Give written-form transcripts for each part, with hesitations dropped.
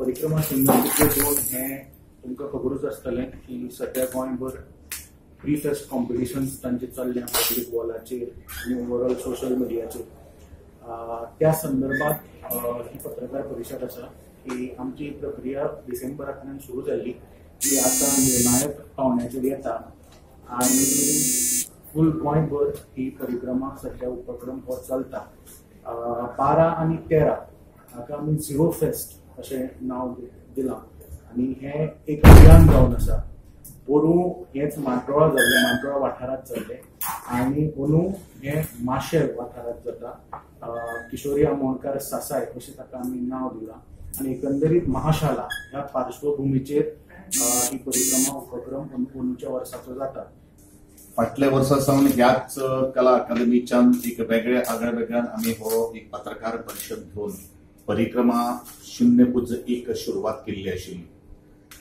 परिक्रमा 0.2 हे तुमकां खबरूच आसतलें की सध्या गोंयभर प्री फेस्ट कॉम्पिटिशन्स तांचे चल्ल्या पब्लीक वॉलाचेर आनी ओवरऑल सोशल मिडियाचेर. त्या संदर्भात ही पत्रकार परिशद आसा की आमची प्रक्रिया डिसेंबरांतल्यान सुरू जाल्ली ती आता निर्णायक पावण्याचेर येता आनी फूल गोंयभर ही परिक्रमा सध्या उपक्रम हो चलता. 12 आनी 13 हाका आमी झिरो फेस्ट अशें नांव दिलां आनी हें एक अभियान जावन आसा. पोरू हेच मांट्रोळा जाल्लें, मांट्रोळा वाठारांत जाल्लें आनी अंदू हें माशेल वाठारांत जाता. किशोरी आमोणकार सासाय अशें ताका आमी नांव दिलां आनी एकंदरीत महाशाला ह्या पार्श्वभुमीचेर ही परिक्रमा उपक्रम अंदूच्या वर्साचो जाता. फाटल्या वर्सा सावन ह्याच कला अकादमीच्यान एक वेगळ्यान आमी हो एक पत्रकार परिशद घेवन परिक्रमा 0.1 सुरवात केल्ली आशिल्ली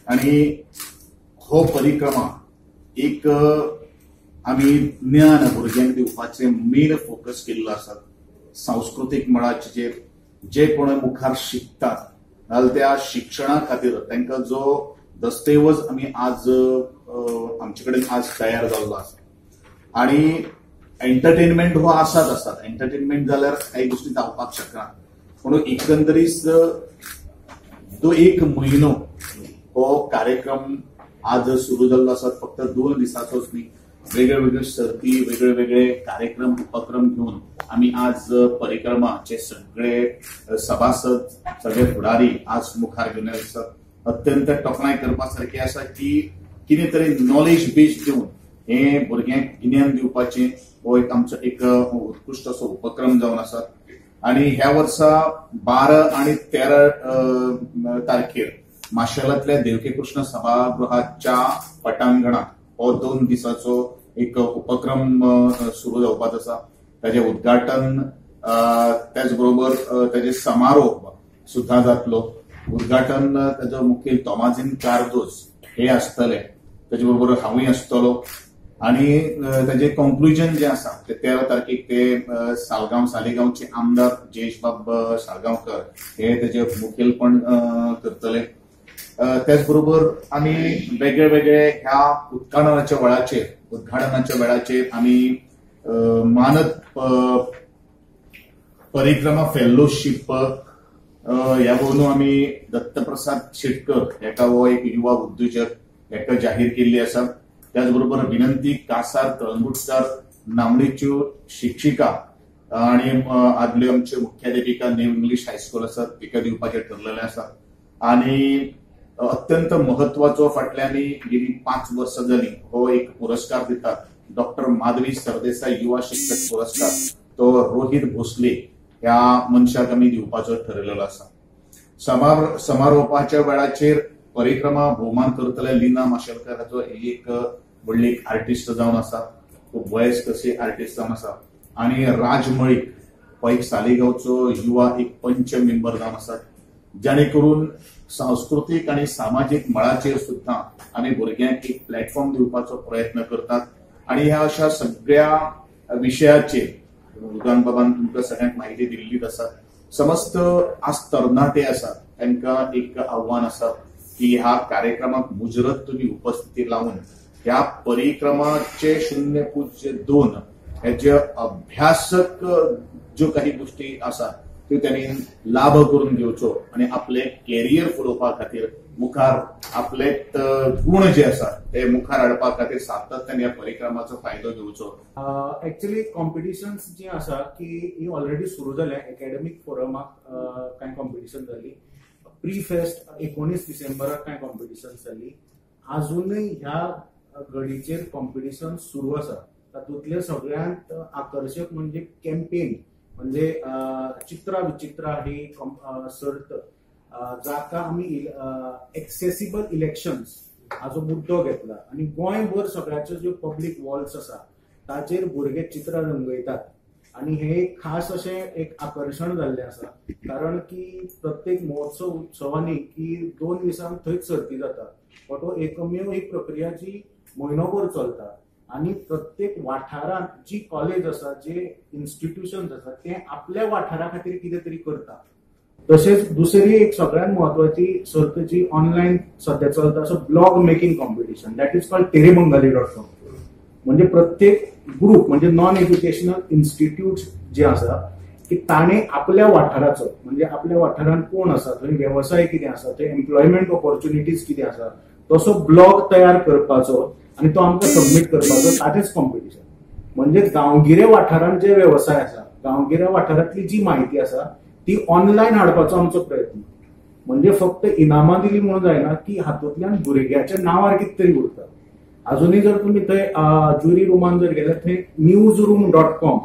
आनी हो परिक्रमा एक आमी ज्ञान भुरग्यांक दिवपाचे मेन फोकस केल्लो आसा. सांस्कृतीक मळाचेर जे कोण मुखार शिकतात नाजाल्यार त्या शिक्षणा खातीर तांकां जो दस्तऐवज आमी आज आमचे कडेन आज तयार जाल्लो आसा आनी एंटरटेनमेंट हो आसाच आसा. एंटरटेनमेंट जाल्यार काही गोष्टी जावपाक शकना पूण एकंदरीत तो एक म्हयनो हो कार्यक्रम आज सुरू जाल्लो आसा. फक्त 2 दिसांचोच न्ही, वेगळे सर्ती वेगळे कार्यक्रम उपक्रम घेवन आमी आज परिक्रमाचे सगळे सभासद सगळे फुडारी आज मुखार घेवन आसात. अत्यंत तोखणाय करपा सारखी आसा की कितें तरी नॉलेज बेज दिवन हे भुरग्यांक ज्ञान दिवपाचें हो एक आमचो एक उत्कृष्ट असो उपक्रम जावन आसा. आनी ह्या वर्सा 12 आनी 13 तारखेर माशेलांतल्या देवकी कृष्ण सभागृहाच्या पटांगणात हो 2 दिसाचो एक उपक्रम सुरू जावपाचो आसा. ताचे उद्घाटन त्याच बरोबर ताचे समारोप सुद्धा जातलो. उद्घाटन ताजो मुखेल तोमाजीन कार्दोस हे आसतले, ताचे बरोबर हांवूय आसतलो आनी ताजे कंक्लुजन जे आसा ते 13 तारखेक ते सालिगांवचे आमदार जयेशबाब साळगांवकर हे ताजे मुखेलपण करतले. त्याच बरोबर आमी वेगळे ह्या उद्घाटनाच्या वेळाचेर आमी मानद परिक्रमा फेलोशीप ह्या वरून आमी दत्तप्रसाद शेटकर हेका हो एक युवा उद्योजक हेका जाहीर केल्ली आसा. त्याचबरोबर विनंती कासार तळंगुटकार नामनेच्यो शिक्षिका आणि आदल्यो आमच्यो मुख्याध्यापिका न्यू इंग्लिश हायस्कूल आसा तिका दिवपाचें ठरलेलें आसा. आनी अत्यंत महत्वाचो फाटल्यानी गेली 5 वर्सां जाली हो एक पुरस्कार दितात, डॉक्टर माधवी सरदेसाय युवा शिक्षक पुरस्कार. तो रोहित भोसले ह्या मनशाक आमी दिवपाचो ठरलेलो आसा. समारोपाच्या वेळाचेर परिक्रमा भोवमान करतले लीना माशेलकर हाचो एक व्हडली आर्टिस्ट जावन आसा, खूब वयस्क अशी आर्टिस्ट जावन आसा. आनी राज मळीक हो एक सालिगांवचो युवा एक पंच मेंबर जावन आसा. जेणे करून सांस्कृतिक आणि सामाजिक मळाचेर सुद्धा आमी भुरग्यांक एक प्लॅटफॉर्म दिवपाचो प्रयत्न करतात. आणि ह्या अशा सगळ्या विशयाचेर उदान बाबान तुमकां सगळ्यांक माहिती दिल्लीच आसा. समस्त आज तरणाटे आसात तांकां एक आव्हान आसा की ह्या कार्यक्रमाक मुजरत तुम्ही उपस्थिती लावून ह्या परिक्रमाचे 0.2 हेचे अभ्यासक ज्यो काही गोष्टी आसात त्यो त्यांनी लाभ करून घेवचो आणि आपले कॅरियर फुलोवपा खातीर मुखार आपले गुण जे आसात ते मुखार हाडपा खातीर सातत्यान ह्या परिक्रमाचो फायदो घेवचो. एक्चुअली कॉम्पिटिशन्स जी आसा की ही ऑलरेडी सुरू जाल्या. एकेडमिक फोरमाक कांय कॉम्पिटिशन जाली, प्री फेस्ट 19 डिसेंबराक कांय कॉम्पिटिशन जाली. अजूनय ह्या घडीचेर कॉम्पिटिशन सुरू आसा. तातूंतले सगळ्यांत आकर्षक म्हणजे कॅम्पेन म्हणजे चित्रा विचित्रा ही सर्त जाका आमी एक्सेसिबल इलेक्शन्स हाचो मुद्दो घेतला आनी गोंयभर सगळ्याच्यो ज्यो पब्लीक वॉल्स आसा ताचेर भुरगे चित्रां रंगयतात. आणि हे एक खास अशें एक आकर्षण जाल्लें आसा कारण की प्रत्येक महोत्सव उत्सवांनी की 2 दिसांक थंयच सर्ती जाता. बट हो एकमेव ही प्रक्रिया जी म्हयनोभर चलता आणि प्रत्येक वाठारांत जी कॉलेज आसा जे इन्स्टिट्यूशन्स आसा ते आपल्या वाठारा खातीर कितें तरी करता. तसेच दुसरी एक सगळ्यात महत्वाची सर्त जी ऑनलाईन सध्या चलता असं blog making competition, that is called terebangali.com. म्हणजे प्रत्येक ग्रुप म्हणजे नॉन एज्युकेशनल इन्स्टिट्यूट जे आसा की ताणे आपल्या वाठाराचो म्हणजे आपल्या वाठारात कोण आसा, थंय व्यवसाय कितें आसा, थंय एम्प्लॉयमेंट ऑपॉर्च्युनिटीज कितें आसा तसो ब्लॉग तयार करपाचो आणि तो आमकां सबमीट करपाचो, ताचेच कॉम्पिटिशन. म्हणजे गांवगिऱ्या वाठारांत जे व्यवसाय आसा, गांवगिऱ्या वाठारांतली जी माहिती आसा ती ऑनलाईन हाडपाचो आमचो प्रयत्न. म्हणजे फक्त इनामां दिली म्हणून जायना की हातूंतल्यान भुरग्याच्या नांवार कितें तरी उरता. अजूनही जर तुम्ही थंय ज्युरी रुमान जर गेल्यार थंय newsroom.com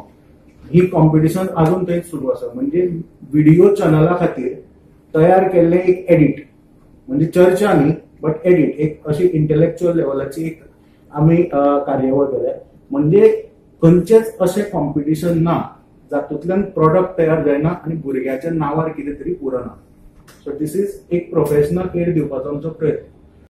ही कॉम्पिटिशन अजून थंय सुरू आसा. म्हणजे व्हिडिओ चॅनला खातीर तयार केल्ले एक एडिट, म्हणजे चर्चा न्ही बट एडिट, एक अशी इंटेलेक्च्युअल लेवलाची एक आमी कार्यावळ केल्या. म्हणजे खंयचेच अशें कॉम्पिटिशन ना जातूंतल्यान प्रॉडक्ट तयार जायना आणि भुरग्याच्या नांवार कितें तरी उरना. सो दिस इज एक प्रोफेशनल एड दिवपाचो आमचो प्रयत्न.